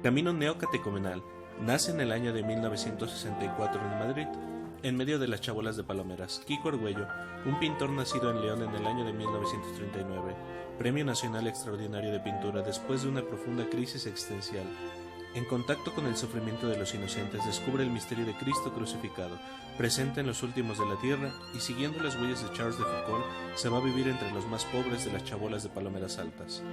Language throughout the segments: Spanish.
camino neocatecumenal nace en el año de 1964 en Madrid, en medio de las chabolas de Palomeras. Kiko Argüello, un pintor nacido en León en el año de 1939, Premio Nacional Extraordinario de Pintura después de una profunda crisis existencial. En contacto con el sufrimiento de los inocentes, descubre el misterio de Cristo crucificado, presente en los últimos de la tierra, y siguiendo las huellas de Charles de Foucault, se va a vivir entre los más pobres de las chabolas de Palomeras Altas.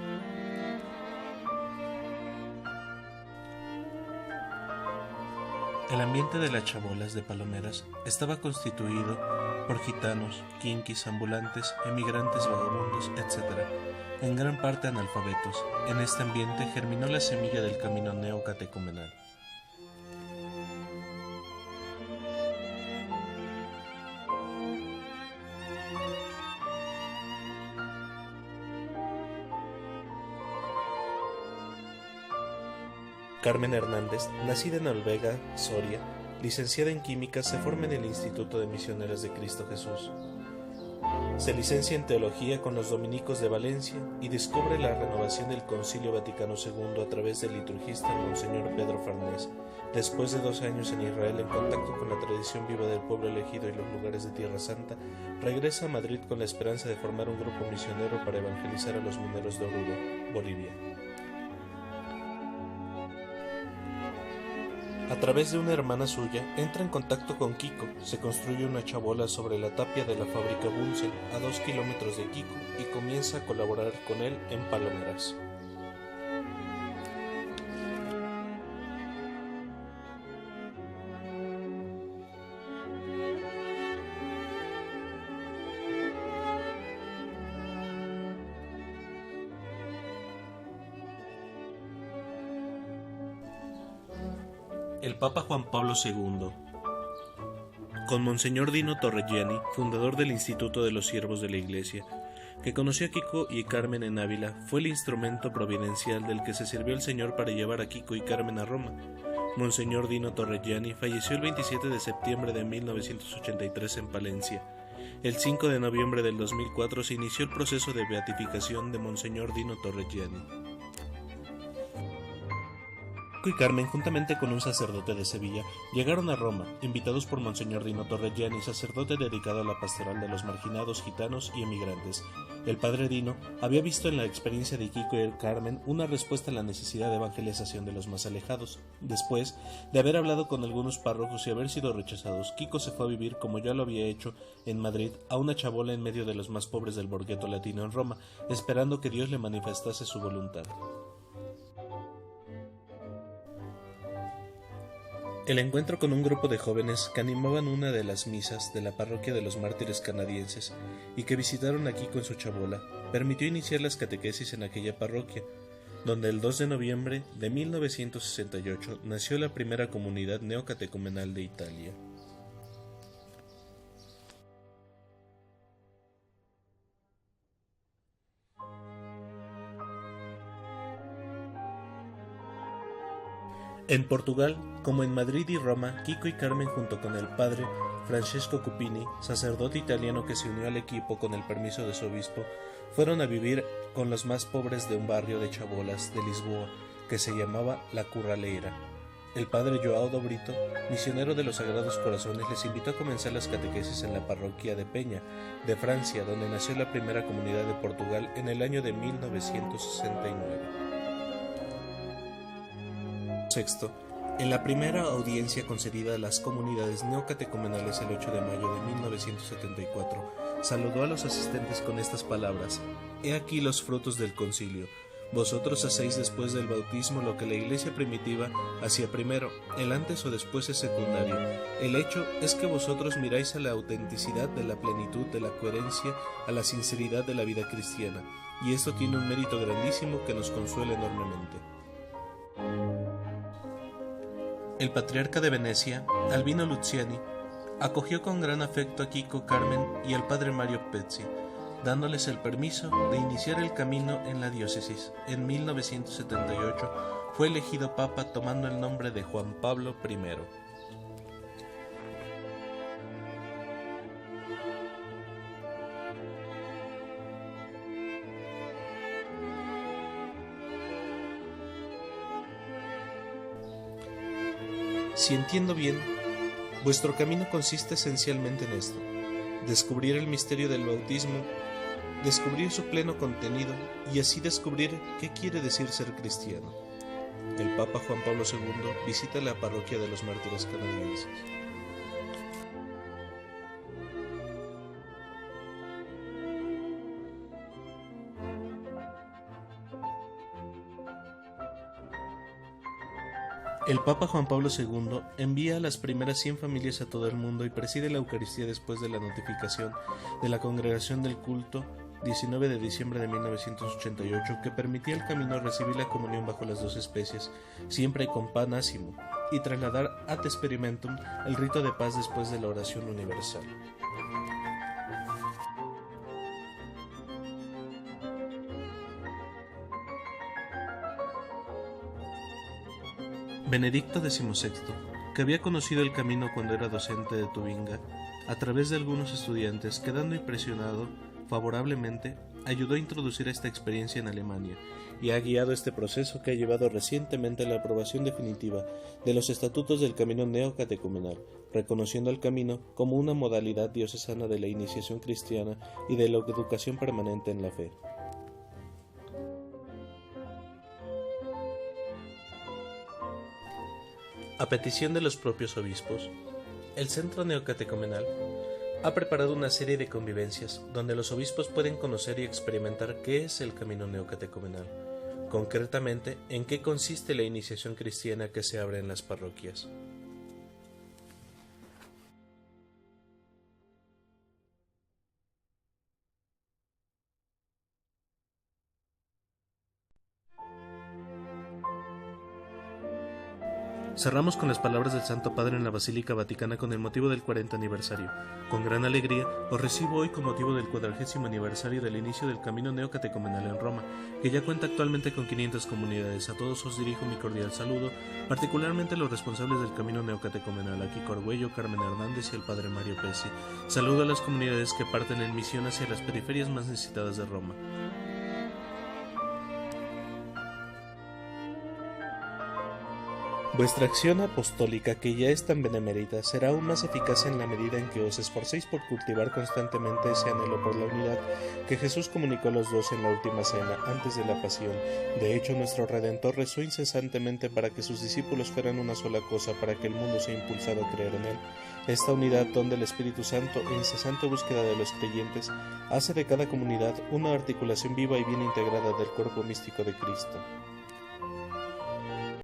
El ambiente de las chabolas de Palomeras estaba constituido por gitanos, quinquis, ambulantes, emigrantes, vagabundos, etc., en gran parte analfabetos. En este ambiente germinó la semilla del camino neocatecumenal. Carmen Hernández, nacida en Olvega, Soria, licenciada en Química, se forma en el Instituto de Misioneras de Cristo Jesús. Se licencia en Teología con los dominicos de Valencia y descubre la renovación del Concilio Vaticano II a través del liturgista Monseñor Pedro Farnés. Después de 2 años en Israel en contacto con la tradición viva del pueblo elegido y los lugares de Tierra Santa, regresa a Madrid con la esperanza de formar un grupo misionero para evangelizar a los mineros de Oruro, Bolivia. A través de una hermana suya, entra en contacto con Kiko. Se construye una chabola sobre la tapia de la fábrica Bunsen, a 2 kilómetros de Kiko, y comienza a colaborar con él en Palomeras. El Papa Juan Pablo II, con Monseñor Dino Torreggiani, fundador del Instituto de los Siervos de la Iglesia, que conoció a Kiko y Carmen en Ávila, fue el instrumento providencial del que se sirvió el Señor para llevar a Kiko y Carmen a Roma. Monseñor Dino Torreggiani falleció el 27 de septiembre de 1983 en Palencia. El 5 de noviembre del 2004 se inició el proceso de beatificación de Monseñor Dino Torreggiani. Y Carmen, juntamente con un sacerdote de Sevilla, llegaron a Roma, invitados por Monseñor Dino Torreggiani, sacerdote dedicado a la pastoral de los marginados, gitanos y emigrantes. El padre Dino había visto en la experiencia de Kiko y Carmen una respuesta a la necesidad de evangelización de los más alejados. Después de haber hablado con algunos párrocos y haber sido rechazados, Kiko se fue a vivir, como ya lo había hecho en Madrid, a una chabola en medio de los más pobres del Borghetto latino en Roma, esperando que Dios le manifestase su voluntad. El encuentro con un grupo de jóvenes que animaban una de las misas de la parroquia de los mártires canadienses y que visitaron a Kiko en su chabola permitió iniciar las catequesis en aquella parroquia, donde el 2 de noviembre de 1968 nació la primera comunidad neocatecumenal de Italia. En Portugal, como en Madrid y Roma, Kiko y Carmen, junto con el padre Francesco Cupini, sacerdote italiano que se unió al equipo con el permiso de su obispo, fueron a vivir con los más pobres de un barrio de chabolas de Lisboa que se llamaba La Curraleira. El padre João do Brito, misionero de los Sagrados Corazones, les invitó a comenzar las catequesis en la parroquia de Peña, de Francia, donde nació la primera comunidad de Portugal en el año de 1969. Sexto, en la primera audiencia concedida a las comunidades neocatecumenales el 8 de mayo de 1974, saludó a los asistentes con estas palabras: «He aquí los frutos del concilio. Vosotros hacéis después del bautismo lo que la iglesia primitiva hacía primero, el antes o después es secundario. El hecho es que vosotros miráis a la autenticidad de la plenitud de la coherencia, a la sinceridad de la vida cristiana, y esto tiene un mérito grandísimo que nos consuela enormemente». El patriarca de Venecia, Albino Luciani, acogió con gran afecto a Kiko, Carmen y al padre Mario Pezzi, dándoles el permiso de iniciar el camino en la diócesis. En 1978 fue elegido papa tomando el nombre de Juan Pablo I. Si entiendo bien, vuestro camino consiste esencialmente en esto: descubrir el misterio del bautismo, descubrir su pleno contenido y así descubrir qué quiere decir ser cristiano. El Papa Juan Pablo II visita la parroquia de los mártires canadienses. El Papa Juan Pablo II envía a las primeras 100 familias a todo el mundo y preside la Eucaristía después de la notificación de la Congregación del Culto 19 de diciembre de 1988, que permitía al camino recibir la comunión bajo las dos especies, siempre con pan ácimo, y trasladar ad experimentum el rito de paz después de la oración universal. Benedicto XVI, que había conocido el camino cuando era docente de Tubinga, a través de algunos estudiantes, quedando impresionado favorablemente, ayudó a introducir esta experiencia en Alemania y ha guiado este proceso que ha llevado recientemente a la aprobación definitiva de los estatutos del camino neocatecumenal, reconociendo al camino como una modalidad diocesana de la iniciación cristiana y de la educación permanente en la fe. A petición de los propios obispos, el Centro Neocatecumenal ha preparado una serie de convivencias donde los obispos pueden conocer y experimentar qué es el camino neocatecumenal, concretamente en qué consiste la iniciación cristiana que se abre en las parroquias. Cerramos con las palabras del Santo Padre en la Basílica Vaticana con el motivo del 40 aniversario. Con gran alegría os recibo hoy con motivo del 40º aniversario del inicio del Camino Neocatecumenal en Roma, que ya cuenta actualmente con 500 comunidades. A todos os dirijo mi cordial saludo, particularmente a los responsables del Camino Neocatecumenal, a Kiko Argüello, Carmen Hernández y al Padre Mario Pesci. Saludo a las comunidades que parten en misión hacia las periferias más necesitadas de Roma. Vuestra acción apostólica, que ya es tan benemérita, será aún más eficaz en la medida en que os esforcéis por cultivar constantemente ese anhelo por la unidad que Jesús comunicó a los 12 en la última cena, antes de la pasión. De hecho, nuestro Redentor rezó incesantemente para que sus discípulos fueran una sola cosa, para que el mundo sea impulsado a creer en él. Esta unidad, donde el Espíritu Santo, e incesante búsqueda de los creyentes, hace de cada comunidad una articulación viva y bien integrada del cuerpo místico de Cristo.